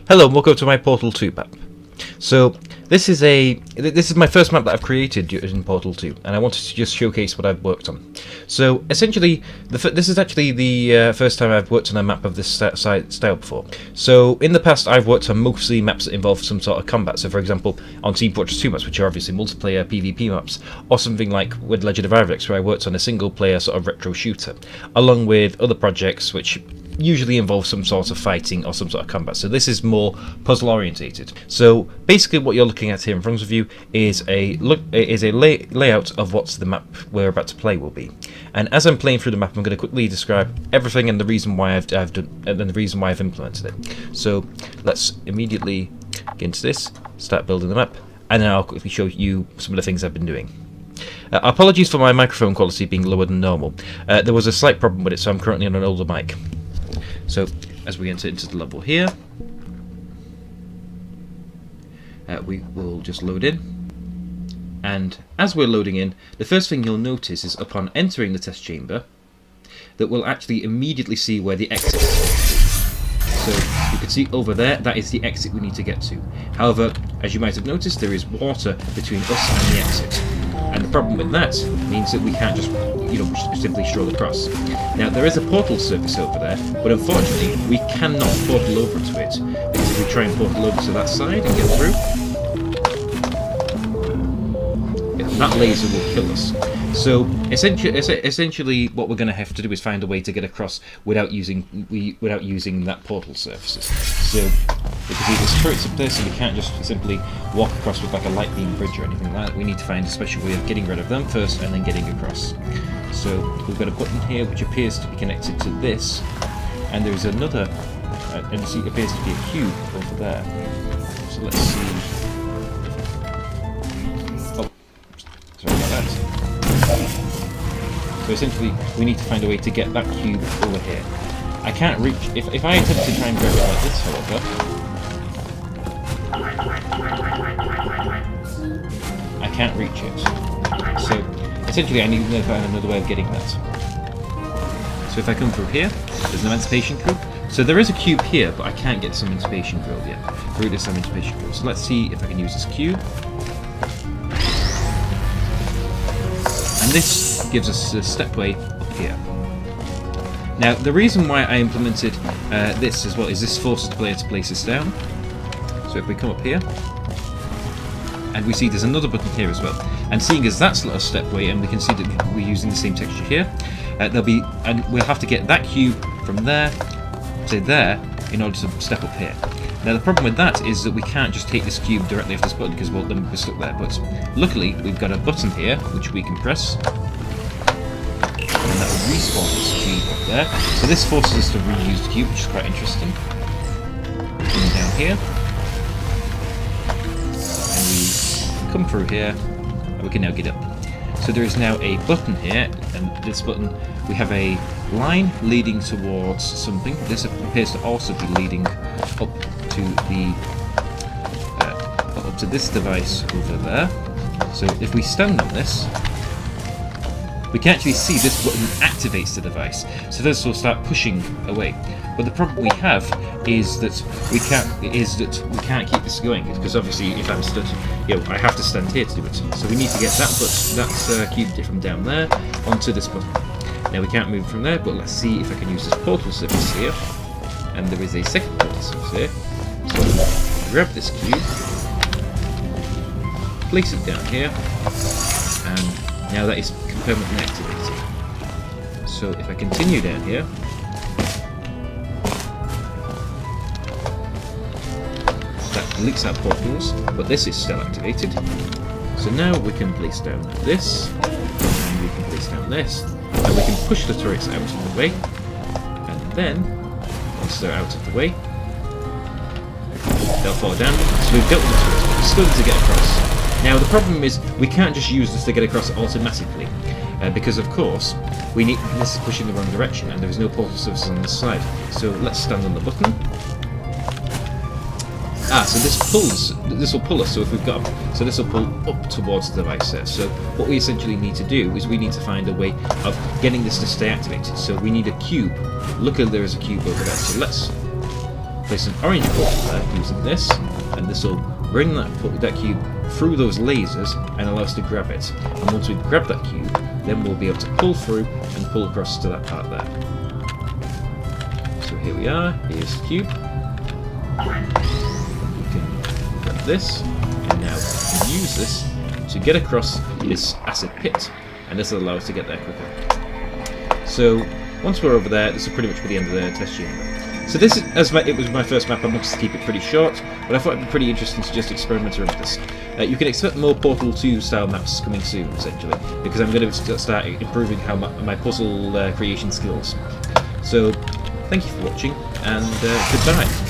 Hello and welcome to my Portal 2 map. So this is my first map that I've created in Portal 2, and I wanted to just showcase what I've worked on. So essentially, this is actually the first time I've worked on a map of this style before. So in the past, I've worked on mostly maps that involve some sort of combat. So for example, on Team Fortress 2 maps, which are obviously multiplayer PvP maps, or something like with Legend of Irevex, where I worked on a single player sort of retro shooter, along with other projects which usually involve some sort of fighting or some sort of combat. So this is more puzzle orientated. So basically what you're looking at here in front of you is a layout of what the map we're about to play will be. And as I'm playing through the map, I'm going to quickly describe everything and the reason why I've done and the reason why I've implemented it. So let's immediately get into this, start building the map, and then I'll quickly show you some of the things I've been doing. Apologies for my microphone quality being lower than normal. There was a slight problem with it, so I'm currently on an older mic. So, as we enter into the level here, we will just load in. And as we're loading in, the first thing you'll notice is upon entering the test chamber, that we'll actually immediately see where the exit is. So, you can see over there, that is the exit we need to get to. However, as you might have noticed, there is water between us and the exit. And the problem with that means that we can't just, simply stroll across. Now, there is a portal surface over there, but unfortunately, we cannot portal over to it, because if we try and portal over to that side and get through, that laser will kill us. So, essentially, what we're going to have to do is find a way to get across without using that portal surfaces. So, because there's turrets up there, so we can't just simply walk across with like a light beam bridge or anything like that. We need to find a special way of getting rid of them first and then getting across. So we've got a button here which appears to be connected to this, and there's another, and it appears to be a cube over there. So let's see. Oh, sorry about that. So essentially, we need to find a way to get that cube over here. I can't reach. If I attempt to try and grab it like this, however, I can't reach it. So essentially I need to find another way of getting that. So if I come through here, there's an emancipation grill. So there is a cube here, but I can't get this emancipation grill yet. Through this emancipation grill. So let's see if I can use this cube. And this gives us a stepway up here. Now the reason why I implemented this as well is this forces the player to place this down. So if we come up here, and we see there's another button here as well, and seeing as that's a stepway, and we can see that we're using the same texture here, and we'll have to get that cube from there to there in order to step up here. Now the problem with that is that we can't just take this cube directly off this button because then we're stuck there. But luckily we've got a button here which we can press, and that will respawn this cube up there. So this forces us to reuse the cube, which is quite interesting. Coming down here. Come through here, and we can now get up. So there is now a button here, and this button, we have a line leading towards something. This appears to also be leading up to this device over there. So if we stand on this, we can actually see this button activates the device. So this will start pushing away. But the problem we have is that we can't keep this going, because obviously if I'm stood, I have to stand here to do it. So we need to get that cube from down there onto this button. Now we can't move from there, but let's see if I can use this portal surface here. And there is a second portal surface here. So I'll grab this cube, place it down here, and now that is permanently activated. So if I continue down here, that deletes our portals, but this is still activated. So now we can place down this, and we can place down this, and we can push the turrets out of the way, and then, once they're out of the way, they'll fall down. So we've dealt with the turrets, but we still need to get across. Now the problem is, we can't just use this to get across automatically, because of course, this is pushing the wrong direction, and there is no portal surfaces on this side. So let's stand on the button. So this will pull us, so if we've got, so this will pull up towards the device there. So what we essentially need to do is we need to find a way of getting this to stay activated. So we need a cube. Luckily there is a cube over there, so let's place an orange portal there using this, and this will bring that cube through those lasers and allow us to grab it. And once we grab that cube, then we'll be able to pull through and pull across to that part there. So here we are, here's the cube. We can grab this, and now we can use this to get across this acid pit, and this will allow us to get there quicker. So once we're over there, this will pretty much be the end of the test chamber. So this is, it was my first map, I wanted to keep it pretty short, but I thought it'd be pretty interesting to just experiment around with this. You can expect more Portal 2 style maps coming soon, essentially, because I'm going to start improving how my puzzle creation skills. So, thank you for watching, and goodbye.